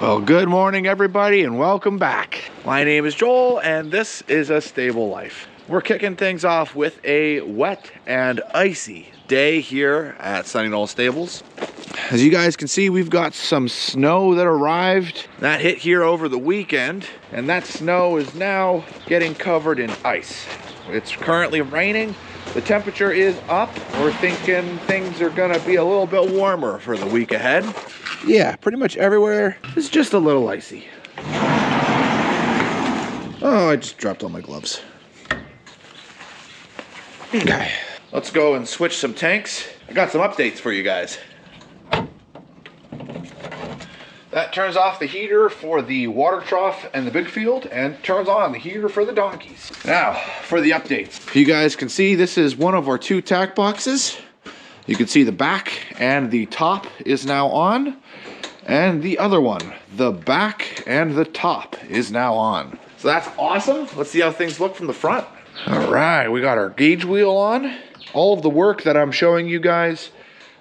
Well, good morning everybody and welcome back. My name is Joel and this is A Stable Life. We're kicking things off with a wet and icy day here at Sunny Knoll Stables. As you guys can see, we've got some snow that arrived. That hit here over the weekend, and that snow is now getting covered in ice. It's currently raining. The temperature is up. We're thinking things are gonna be a little bit warmer for the week ahead. Yeah, pretty much everywhere is just a little icy. Oh, I just dropped all my gloves. Okay, let's go and switch some tanks. I got some updates for you guys. That turns off the heater for the water trough and the big field and turns on the heater for the donkeys. Now, for the updates. You guys can see this is one of our two tack boxes. You can see the back and the top is now on. And the other one, the back and the top is now on. So that's awesome. Let's see how things look from the front. All right, we got our gauge wheel on. All of the work that I'm showing you guys,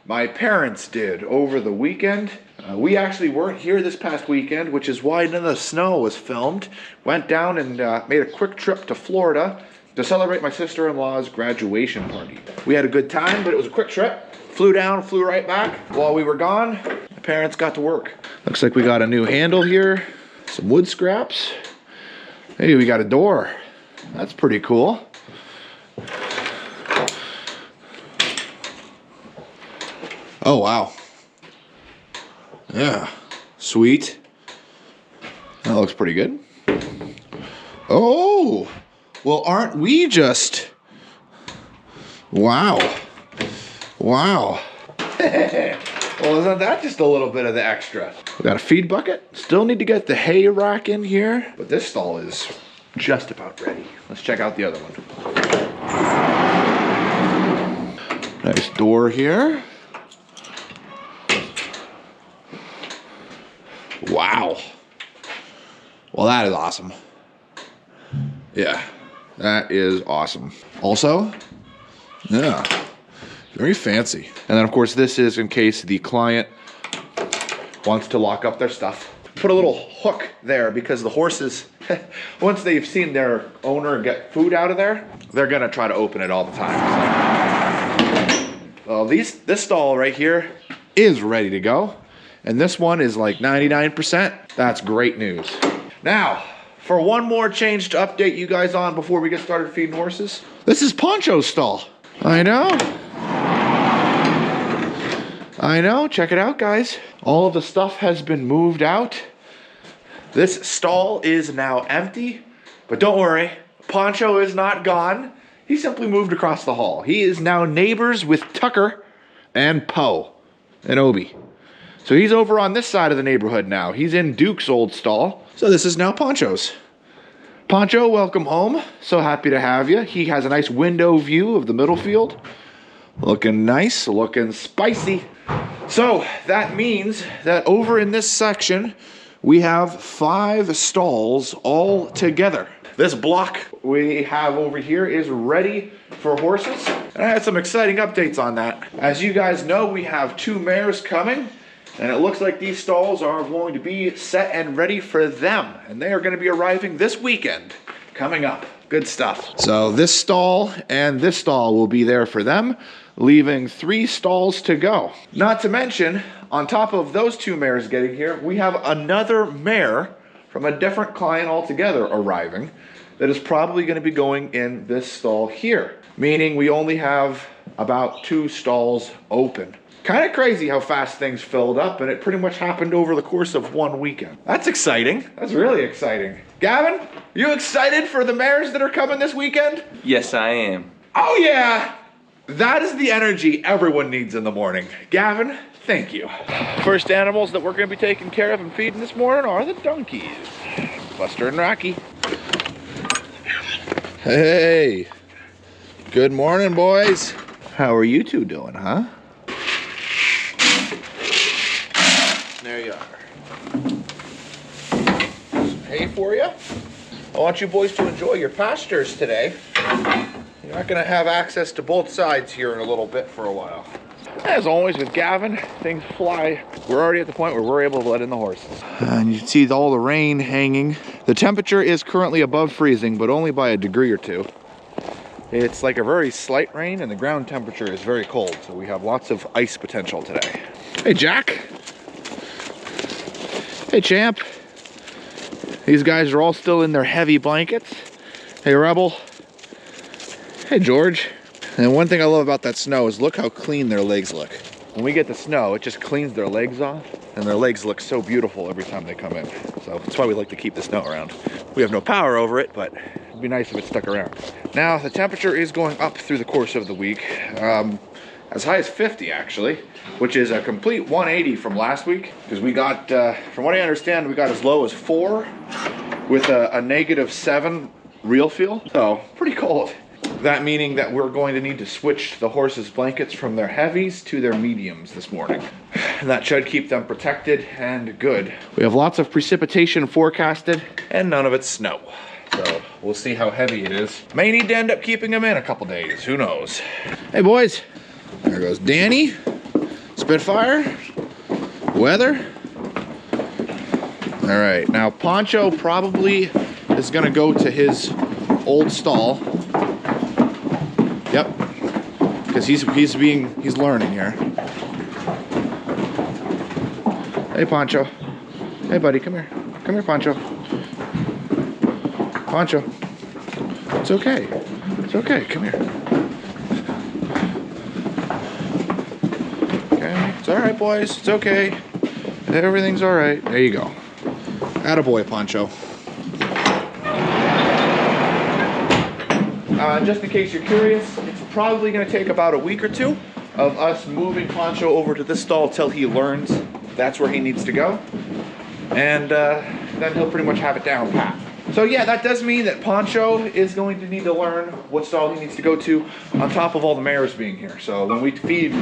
my parents did over the weekend. We actually weren't here this past weekend, which is why none of the snow was filmed. Went down and made a quick trip to Florida to celebrate my sister-in-law's graduation party. We had a good time, but it was a quick trip. Flew down, flew right back. While we were gone, my parents got to work. Looks like we got a new handle here, some wood scraps. Hey, we got a door. That's pretty cool. Oh, wow. Yeah, sweet. That looks pretty good. Oh, well, aren't we just... Wow. Wow. Well, isn't that just a little bit of the extra? We got a feed bucket. Still need to get the hay rack in here, but this stall is just about ready. Let's check out the other one. Nice door here. Wow. Well, that is awesome. Yeah, that is awesome. Also, yeah, very fancy. And then of course this is in case the client wants to lock up their stuff. Put a little hook there because the horses, once they've seen their owner get food out of there, they're gonna try to open it all the time. Well, this stall right here is ready to go. And this one is like 99%. That's great news. Now, for one more change to update you guys on before we get started feeding horses. This is Poncho's stall. I know, check it out, guys. All of the stuff has been moved out. This stall is now empty, but don't worry, Poncho is not gone. He simply moved across the hall. He is now neighbors with Tucker and Poe and Obi. So he's over on this side of the neighborhood now. He's in Duke's old stall. So this is now Poncho's. Poncho, welcome home. So happy to have you. He has a nice window view of the middle field. Looking nice, looking spicy. So that means that over in this section, we have 5 stalls all together. This block we have over here is ready for horses. And I had some exciting updates on that. As you guys know, we have 2 mares coming. And it looks like these stalls are going to be set and ready for them. And they are going to be arriving this weekend, coming up. Good stuff. So this stall and this stall will be there for them, leaving 3 stalls to go. Not to mention, on top of those 2 mares getting here, we have another mare from a different client altogether arriving that is probably going to be going in this stall here. Meaning we only have about 2 stalls open. Kind of crazy how fast things filled up, and it pretty much happened over the course of one weekend. That's exciting. That's really exciting. Gavin, you excited for the mares that are coming this weekend? Yes, I am. Oh yeah! That is the energy everyone needs in the morning. Gavin, thank you. First animals that we're going to be taking care of and feeding this morning are the donkeys. Buster and Rocky. Hey, good morning, boys. How are you two doing, huh? There you are. Some hay for you. I want you boys to enjoy your pastures today. You're not going to have access to both sides here in a little bit for a while. As always with Gavin, things fly. We're already at the point where we're able to let in the horses. And you can see all the rain hanging. The temperature is currently above freezing, but only by a degree or two. It's like a very slight rain, and the ground temperature is very cold, so we have lots of ice potential today. Hey, Jack. Hey, Champ. These guys are all still in their heavy blankets. Hey, Rebel. Hey, George. And one thing I love about that snow is look how clean their legs look. When we get the snow, it just cleans their legs off, and their legs look so beautiful every time they come in. So that's why we like to keep the snow around. We have no power over it, but it'd be nice if it stuck around. Now, the temperature is going up through the course of the week. As high as 50 actually, which is a complete 180 from last week, because we got, from what I understand, we got as low as 4 with a -7 real feel, so pretty cold. That meaning that we're going to need to switch the horses' blankets from their heavies to their mediums this morning. And that should keep them protected and good. We have lots of precipitation forecasted, and none of it's snow. So we'll see how heavy it is. May need to end up keeping them in a couple days, who knows. Hey boys, there goes Danny, Spitfire, Weather. All right, now Poncho probably is gonna go to his old stall. Yep, because he's learning here. Hey, Poncho. Hey, buddy, come here. Come here, Poncho. Poncho. It's okay. It's okay. Come here. Okay. It's all right, boys. It's okay. Everything's all right. There you go. Attaboy, Poncho. Just in case you're curious, it's probably going to take about a week or two of us moving Poncho over to this stall till he learns that's where he needs to go. And then he'll pretty much have it down pat. So yeah, that does mean that Poncho is going to need to learn what stall he needs to go to on top of all the mares being here. So when we feed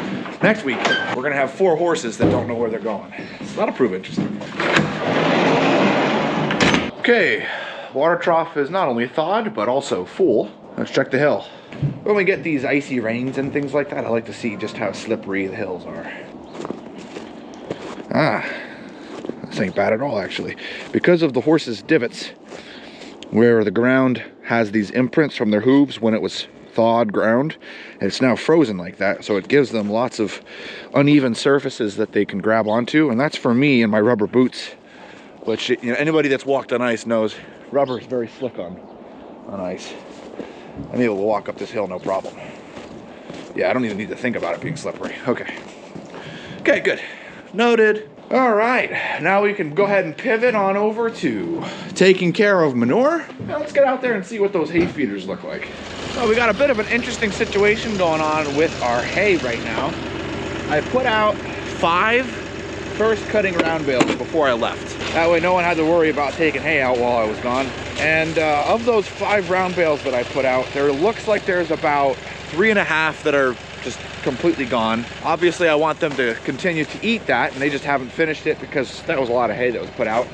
next week, we're going to have 4 horses that don't know where they're going. So that'll prove interesting. Okay, water trough is not only thawed, but also full. Let's check the hill. When we get these icy rains and things like that, I like to see just how slippery the hills are. This ain't bad at all, actually. Because of the horses' divots, where the ground has these imprints from their hooves when it was thawed ground, and it's now frozen like that, so it gives them lots of uneven surfaces that they can grab onto, and that's for me and my rubber boots, which, you know, anybody that's walked on ice knows rubber is very slick on ice. I'm able to walk up this hill no problem. Yeah, I don't even need to think about it being slippery. Okay. Okay, good. Noted. All right, now we can go ahead and pivot on over to taking care of manure. Now let's get out there and see what those hay feeders look like. Well, we got a bit of an interesting situation going on with our hay right now. I put out 5 first cutting round bales before I left. That way no one had to worry about taking hay out while I was gone. And of those 5 round bales that I put out, there looks like there's about 3.5 that are just completely gone. Obviously I want them to continue to eat that, and they just haven't finished it because that was a lot of hay that was put out.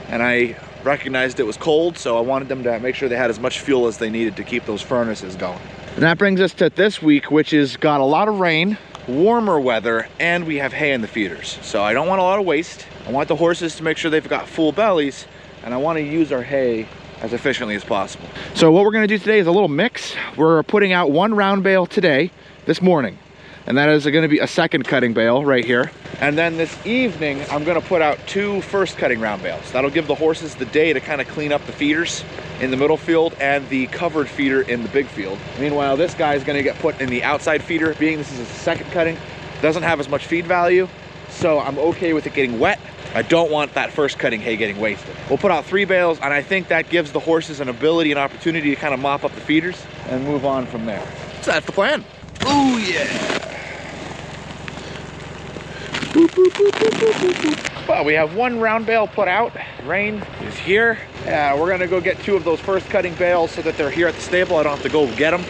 And I recognized it was cold, so I wanted them to make sure they had as much fuel as they needed to keep those furnaces going. And that brings us to this week, which has got a lot of rain, warmer weather, and we have hay in the feeders. So I don't want a lot of waste. I want the horses to make sure they've got full bellies, and I want to use our hay as efficiently as possible. So what we're going to do today is a little mix. We're putting out 1 round bale today, this morning, and that is going to be a second cutting bale right here. And then this evening, I'm going to put out 2 first cutting round bales. That'll give the horses the day to kind of clean up the feeders in the middle field and the covered feeder in the big field. Meanwhile, this guy is going to get put in the outside feeder. Being this is a second cutting, doesn't have as much feed value, so I'm okay with it getting wet. I don't want that first cutting hay getting wasted. We'll put out 3 bales, and I think that gives the horses an ability and opportunity to kind of mop up the feeders and move on from there. So that's the plan. Oh yeah. Boop, boop, boop, boop, boop, boop, boop. Well, we have 1 round bale put out. Rain is here. We're gonna go get 2 of those first cutting bales so that they're here at the stable. I don't have to go get them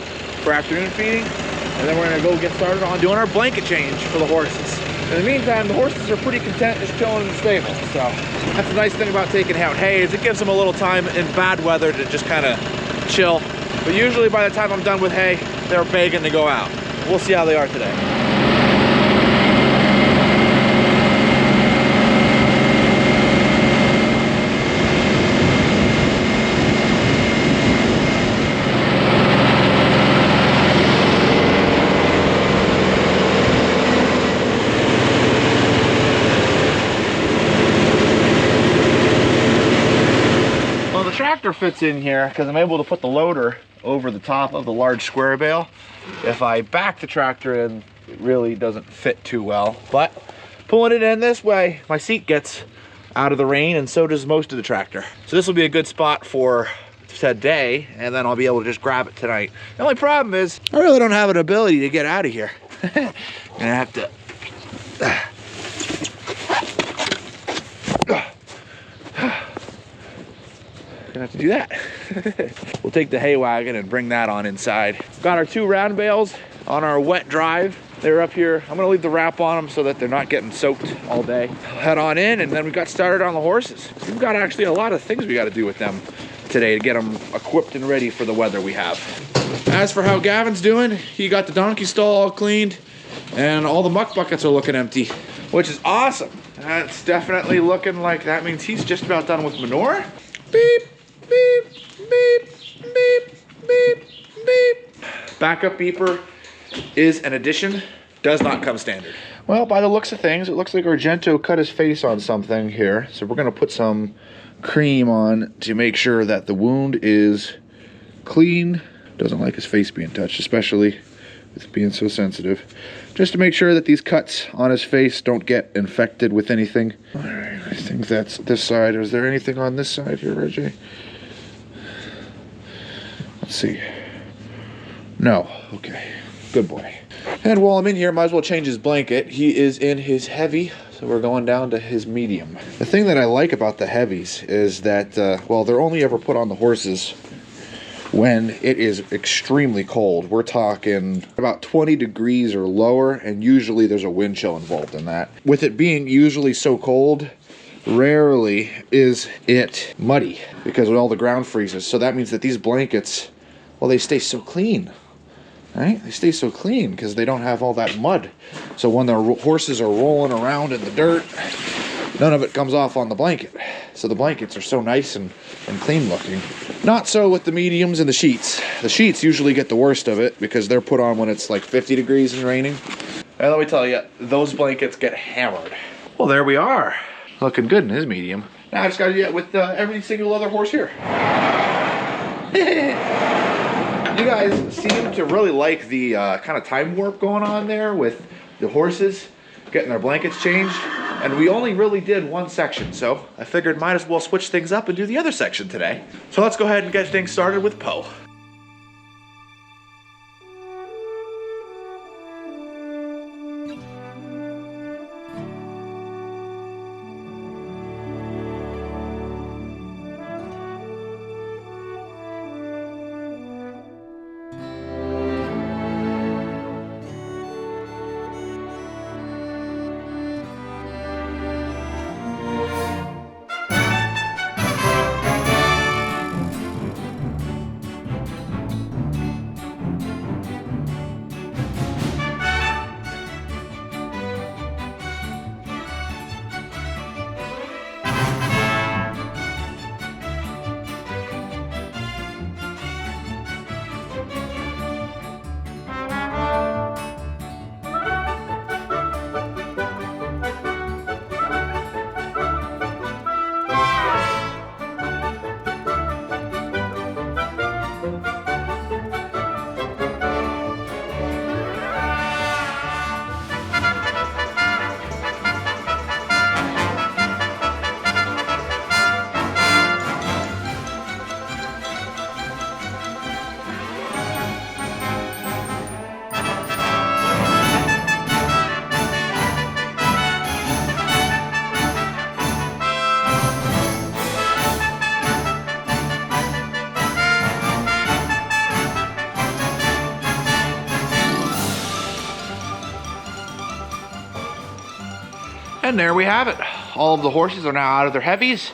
for afternoon feeding. And then we're gonna go get started on doing our blanket change for the horses. In the meantime, the horses are pretty content just chilling in the stable. So that's the nice thing about taking out hay, is it gives them a little time in bad weather to just kind of chill. But usually by the time I'm done with hay, they're begging to go out. We'll see how they are today. tractor fits in here because I'm able to put the loader over the top of the large square bale. If I back the tractor in, it really doesn't fit too well. But pulling it in this way, my seat gets out of the rain, and so does most of the tractor. So this will be a good spot for today, and then I'll be able to just grab it tonight. The only problem is I really don't have an ability to get out of here. And I have to gonna have to do that. We'll take the hay wagon and bring that on inside. Got our 2 round bales on our wet drive. They're up here. I'm gonna leave the wrap on them so that they're not getting soaked all day. Head on in, and then we got started on the horses. We've got actually a lot of things we got to do with them today to get them equipped and ready for the weather we have. As for how Gavin's doing, he got the donkey stall all cleaned, and all the muck buckets are looking empty, which is awesome. That's definitely looking like that means he's just about done with manure. Beep, beep, beep, beep, beep, beep. Backup beeper is an addition, does not come standard. Well, by the looks of things, it looks like Argento cut his face on something here. So we're gonna put some cream on to make sure that the wound is clean. Doesn't like his face being touched, especially with being so sensitive. Just to make sure that these cuts on his face don't get infected with anything. All right, I think that's this side. Is there anything on this side here, Reggie? Let's see. No, okay, good boy. And while I'm in here, might as well change his blanket. He is in his heavy, so we're going down to his medium. The thing that I like about the heavies is that, well, they're only ever put on the horses when it is extremely cold. We're talking about 20 degrees or lower, and usually there's a wind chill involved in that. With it being usually so cold, rarely is it muddy because all the ground freezes. So that means that these blankets, well, they stay so clean, right? They stay so clean because they don't have all that mud. So when the horses are rolling around in the dirt, none of it comes off on the blanket. So the blankets are so nice and clean looking. Not so with the mediums and the sheets. The sheets usually get the worst of it because they're put on when it's like 50 degrees and raining. And let me tell you, those blankets get hammered. Well, there we are. Looking good in his medium. Now I just got to get with every single other horse here. You guys seem to really like the kind of time warp going on there with the horses getting their blankets changed. And we only really did one section, so I figured might as well switch things up and do the other section today. So let's go ahead and get things started with Poe. And there we have it. All of the horses are now out of their heavies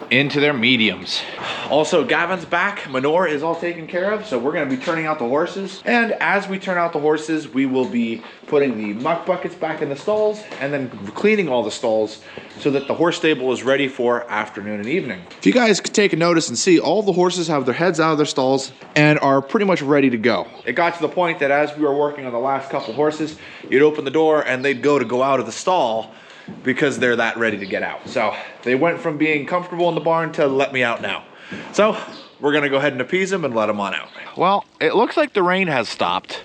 into their mediums. Also, Gavin's back. Manure is all taken care of, so we're gonna be turning out the horses. And as we turn out the horses, we will be putting the muck buckets back in the stalls and then cleaning all the stalls so that the horse stable is ready for afternoon and evening. If you guys could take a notice and see, all the horses have their heads out of their stalls and are pretty much ready to go. It got to the point that as we were working on the last couple horses, you'd open the door and they'd go out of the stall because they're that ready to get out. So they went from being comfortable in the barn to let me out now. So we're gonna go ahead and appease them and let them on out. Well, it looks like the rain has stopped,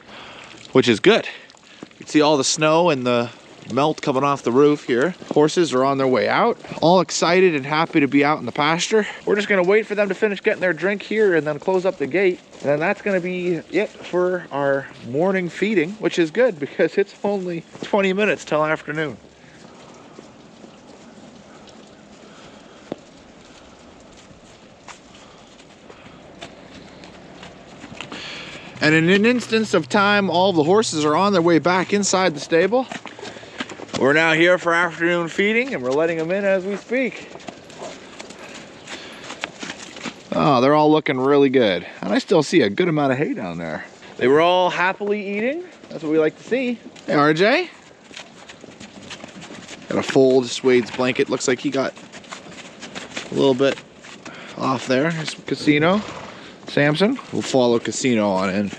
which is good. You can see all the snow and the melt coming off the roof here. Horses are on their way out, all excited and happy to be out in the pasture. We're just gonna wait for them to finish getting their drink here and then close up the gate. And then that's gonna be it for our morning feeding, which is good because it's only 20 minutes till afternoon. And in an instance of time, all the horses are on their way back inside the stable. We're now here for afternoon feeding and we're letting them in as we speak. Oh, they're all looking really good. And I still see a good amount of hay down there. They were all happily eating. That's what we like to see. Hey, RJ. Got a fold Wade's blanket. Looks like he got a little bit off there. Here's Casino. Samson. We'll follow Casino on in.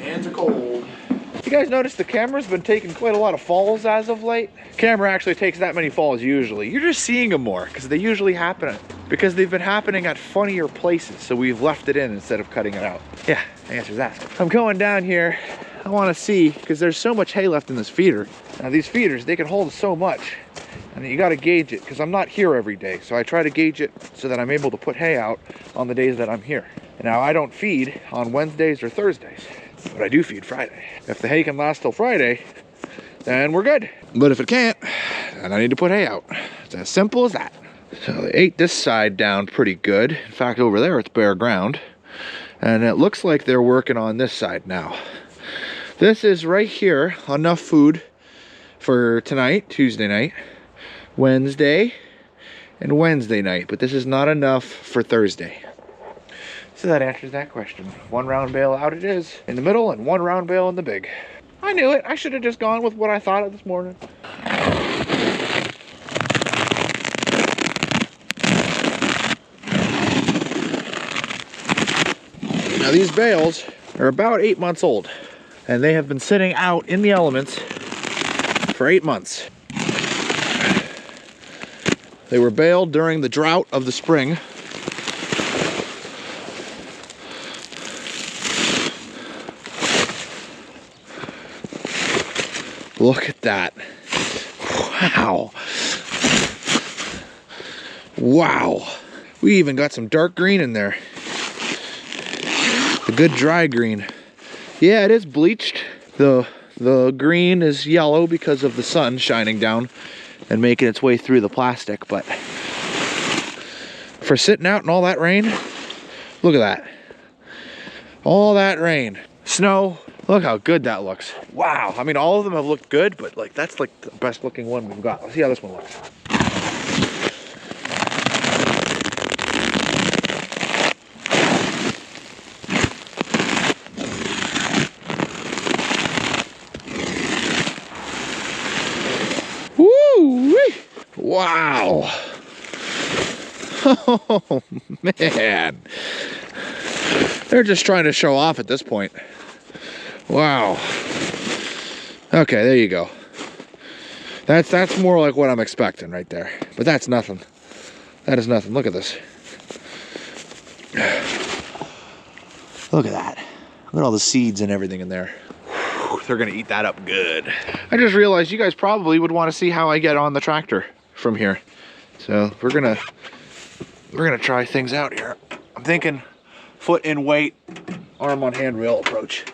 Hands are cold. You guys notice the camera's been taking quite a lot of falls as of late? Camera actually takes that many falls usually. You're just seeing them more because they usually happen because they've been happening at funnier places, so we've left it in instead of cutting it out. Yeah, the answer's that. I'm going down here. I want to see, because there's so much hay left in this feeder. Now these feeders, they can hold so much, and you got to gauge it because I'm not here every day, so I try to gauge it so that I'm able to put hay out on the days that I'm here. Now I don't feed on Wednesdays or Thursdays, but I do feed Friday. If the hay can last till Friday, then we're good. But if it can't, then I need to put hay out. It's as simple as that. So they ate this side down pretty good. In fact, over there it's bare ground, and it looks like they're working on this side now. This is right here, enough food for tonight, Tuesday night, Wednesday, and Wednesday night, but this is not enough for Thursday. So that answers that question. One round bale out it is in the middle and one round bale in the big. I knew it. I should have just gone with what I thought of this morning. Now these bales are about 8 months old, and they have been sitting out in the elements for 8 months. They were baled during the drought of the spring. Look at that. Wow. Wow. We even got some dark green in there. A good dry green. Yeah, it is bleached. The green is yellow because of the sun shining down and making its way through the plastic, but for sitting out in all that rain, look at that. All that rain. Snow. Look how good that looks. Wow. I mean, all of them have looked good, but like that's like the best looking one we've got. Let's see how this one looks. Woo-wee. Wow. Oh, man. They're just trying to show off at this point. Wow. Okay, there you go. That's more like what I'm expecting right there. But that's nothing. That is nothing. Look at this. Look at that. Look at all the seeds and everything in there. They're gonna eat that up good. I just realized you guys probably would want to see how I get on the tractor from here. So we're gonna try things out here. I'm thinking foot in weight, arm on handrail approach.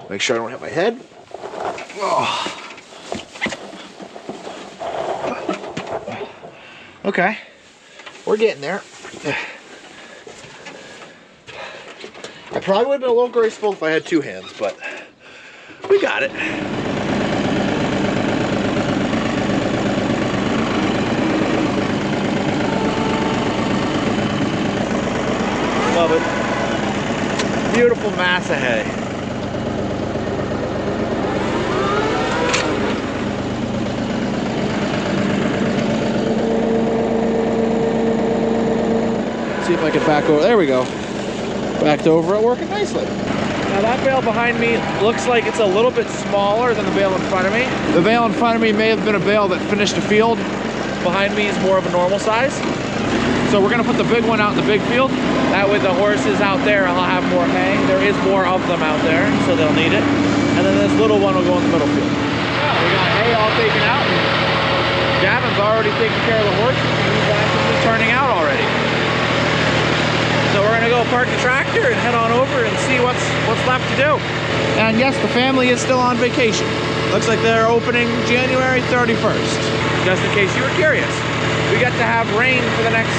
Make sure I don't hit my head. Oh. Okay, we're getting there. I probably would have been a little graceful if I had two hands, but we got it. Love Beautiful mass of hay. See if I can back over. There we go. Backed over it, working nicely. Now that bale behind me looks like it's a little bit smaller than the bale in front of me. The bale in front of me may have been a bale that finished a field. Behind me is more of a normal size. So we're gonna put the big one out in the big field. That way the horses out there will have more hay. There is more of them out there, so they'll need it. And then this little one will go in the middle field. Yeah, we got hay all taken out. And Gavin's already taking care of the horses and he's actually turning out already. So we're gonna go park the tractor and head on over and see what's left to do. And yes, the family is still on vacation. Looks like they're opening January 31st. Just in case you were curious. We got to have rain for the next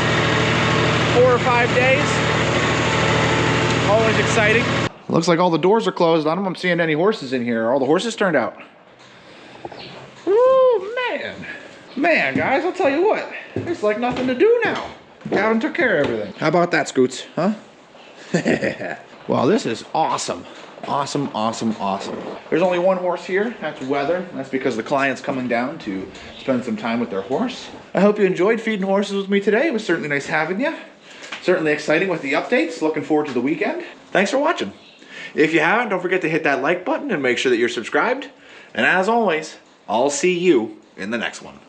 4 or 5 days. Always exciting. Looks like all the doors are closed. I don't know if I'm seeing any horses in here. All the horses turned out. Woo, man. Man, guys, I'll tell you what. There's like nothing to do now. Gavin took care of everything. How about that, Scoots? Huh? Well, this is awesome. Awesome, awesome, awesome. There's only one horse here. That's Weather. That's because the client's coming down to spend some time with their horse. I hope you enjoyed feeding horses with me today. It was certainly nice having you. Certainly exciting with the updates. Looking forward to the weekend. Thanks for watching. If you haven't, don't forget to hit that like button and make sure that you're subscribed. And as always, I'll see you in the next one.